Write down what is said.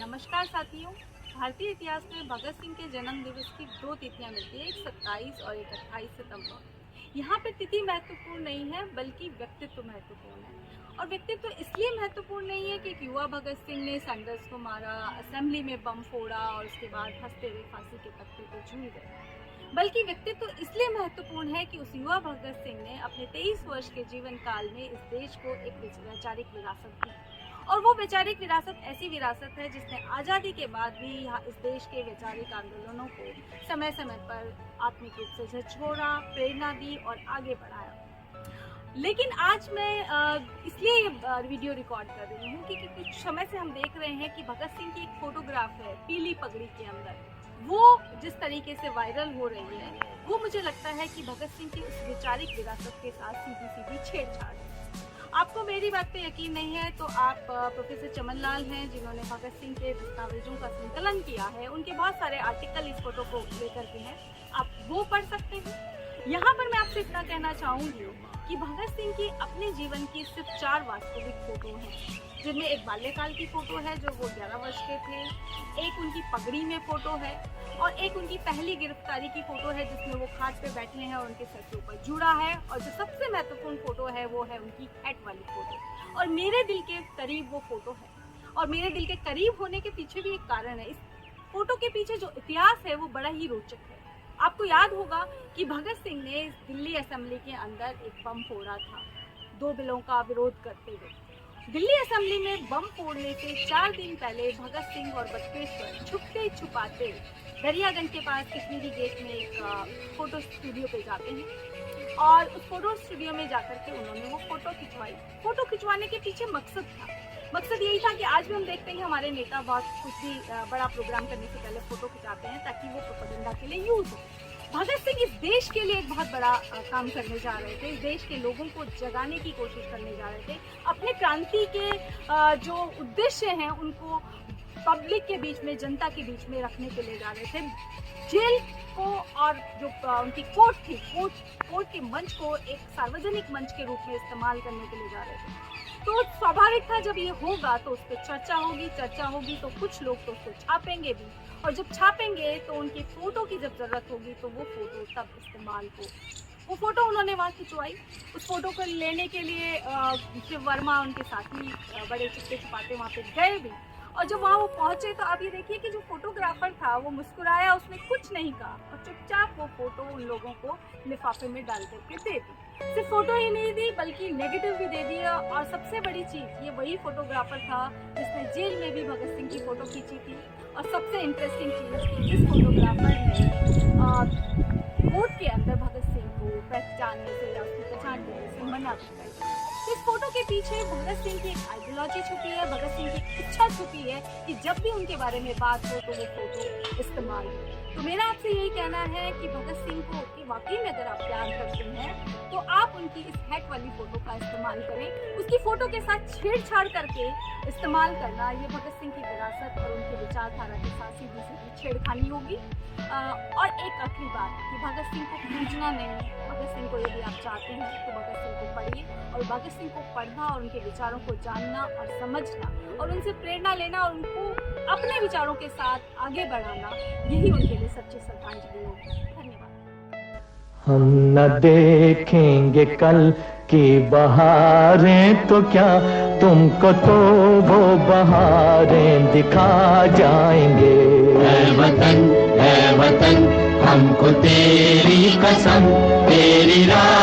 नमस्कार साथियों। भारतीय इतिहास में भगत सिंह के जन्म दिवस की दो तिथियां मिलती है, एक 27 और एक 28 सितंबर। यहाँ पे तिथि महत्वपूर्ण नहीं है बल्कि व्यक्तित्व महत्वपूर्ण है। और व्यक्तित्व इसलिए महत्वपूर्ण नहीं है कि युवा भगत सिंह ने सैंडर्स को मारा, असेंबली में बम फोड़ा और उसके बाद हंसते हुए फांसी के तख्ते पर झूल गए, बल्कि व्यक्तित्व इसलिए महत्वपूर्ण है कि उस युवा भगत सिंह ने अपने 23 वर्ष के जीवन काल में इस देश को एक वैचारिक विरासत दी। और वो वैचारिक विरासत ऐसी विरासत है जिसने आज़ादी के बाद भी यहाँ इस देश के वैचारिक आंदोलनों को समय समय पर आत्मिक रूप से झकझोरा, प्रेरणा दी और आगे बढ़ाया। लेकिन आज मैं इसलिए ये वीडियो रिकॉर्ड कर रही हूँ क्योंकि कुछ समय से हम देख रहे हैं कि भगत सिंह की एक फोटोग्राफ है पीली पगड़ी के अंदर, वो जिस तरीके से वायरल हो रही है, वो मुझे लगता है कि भगत सिंह की उस वैचारिक विरासत के साथ सीधी सीधी छेड़छाड़ है। आपको मेरी बात पे यकीन नहीं है तो आप प्रोफेसर चमन लाल हैं जिन्होंने भगत सिंह के दस्तावेजों का संकलन किया है, उनके बहुत सारे आर्टिकल इस फोटो को लेकर के हैं, आप वो पढ़ सकते हैं। यहाँ पर मैं आपसे इतना कहना चाहूँगी कि भगत सिंह की अपने जीवन की सिर्फ 4 वास्तविक फोटो हैं, जिनमें एक बाल्यकाल की फोटो है जो वो 11 वर्ष के थे, एक उनकी पगड़ी में फोटो है और एक उनकी पहली गिरफ्तारी की फोटो है जिसमें वो खाट पे बैठे हैं और उनके सर के ऊपर जुड़ा है। और जो सबसे महत्वपूर्ण फोटो है वो है उनकी हैट वाली फोटो, और मेरे दिल के करीब वो फोटो है। और मेरे दिल के करीब होने के पीछे भी एक कारण है, इस फोटो के पीछे जो इतिहास है वो बड़ा ही रोचक है। आपको याद होगा कि भगत सिंह ने दिल्ली असेंबली के अंदर एक बम फोड़ा था 2 बिलों का विरोध करते हुए। दिल्ली असेंबली में बम फोड़ने से 4 दिन पहले भगत सिंह और बटुकेश्वर छुपते छुपाते दरियागंज के पास कश्मीरी गेट में एक फोटो स्टूडियो पे जाते हैं और उस फोटो स्टूडियो में जाकर के उन्होंने वो फोटो खिंचवाई। फोटो खिंचवाने के पीछे मकसद यही था कि आज भी हम देखते हैं हमारे नेता बहुत कुछ भी बड़ा प्रोग्राम करने से पहले फोटो खिंचाते हैं ताकि वो प्रोपेगेंडा के लिए यूज हो। भगत सिंह इस देश के लिए एक बहुत बड़ा काम करने जा रहे थे, इस देश के लोगों को जगाने की कोशिश करने जा रहे थे, अपने क्रांति के जो उद्देश्य हैं उनको पब्लिक के बीच में, जनता के बीच में रखने के लिए जा रहे थे। जेल को और जो उनकी कोर्ट थी, कोर्ट के मंच को एक सार्वजनिक मंच के रूप में इस्तेमाल करने के लिए जा रहे थे। तो स्वाभाविक था जब ये होगा तो उस पर चर्चा होगी तो कुछ लोग तो उसको छापेंगे भी, और जब छापेंगे तो उनकी फोटो की जब जरूरत होगी तो वो फोटो तब इस्तेमाल हो। वो फोटो उन्होंने वहाँ खिंचवाई। उस फोटो को लेने के लिए शिव वर्मा उनके साथी बड़े छुपते छुपाते वहाँ पे गए भी, और जब वहाँ वो पहुंचे तो आप ये देखिए कि जो फोटोग्राफर था वो मुस्कुराया, उसने कुछ नहीं कहा और चुपचाप वो फोटो उन लोगों को लिफाफे में डाल करके दे दी। सिर्फ फोटो ही नहीं दी बल्कि नेगेटिव भी दे दिया। और सबसे बड़ी चीज, ये वही फोटोग्राफर था जिसने जेल में भी भगत सिंह की फोटो खींची थी। और सबसे इंटरेस्टिंग चीज, इस फोटोग्राफर ने कोर्ट के अंदर भगत सिंह को पहचानने से या उसकी पहचान करने से मना भी कर। इस फोटो के पीछे भगत सिंह की एक आइडियोलॉजी छुपी है, भगत सिंह की इच्छा छुपी है कि जब भी उनके बारे में बात हो तो वो फोटो इस्तेमाल हो। तो मेरा आपसे यही कहना है कि भगत सिंह को कि वाकई में अगर आप प्यार करते हैं तो आप उनकी इस हैट वाली फोटो का इस्तेमाल करें। उसकी फोटो के साथ छेड़छाड़ करके इस्तेमाल करना ये भगत सिंह की विरासत और उनकी विचारधारा के साथ सीधी सीधी छेड़खानी होगी। और एक आखिरी बात कि भगत सिंह को पूजना नहीं, भगत सिंह को यदि आप चाहते हैं तो भगत सिंह को पढ़िए, और भगत सिंह को पढ़ना और उनके विचारों को जानना और समझना और उनसे प्रेरणा लेना और उनको अपने विचारों के साथ आगे बढ़ाना, यही उनके लिए सच्ची श्रद्धांजलि होगी। धन्यवाद। हम न देखेंगे कल की बहारें तो क्या, तुमको तो वो बहारें दिखा जाएंगे। है वतन हमको तेरी कसम, तेरी राह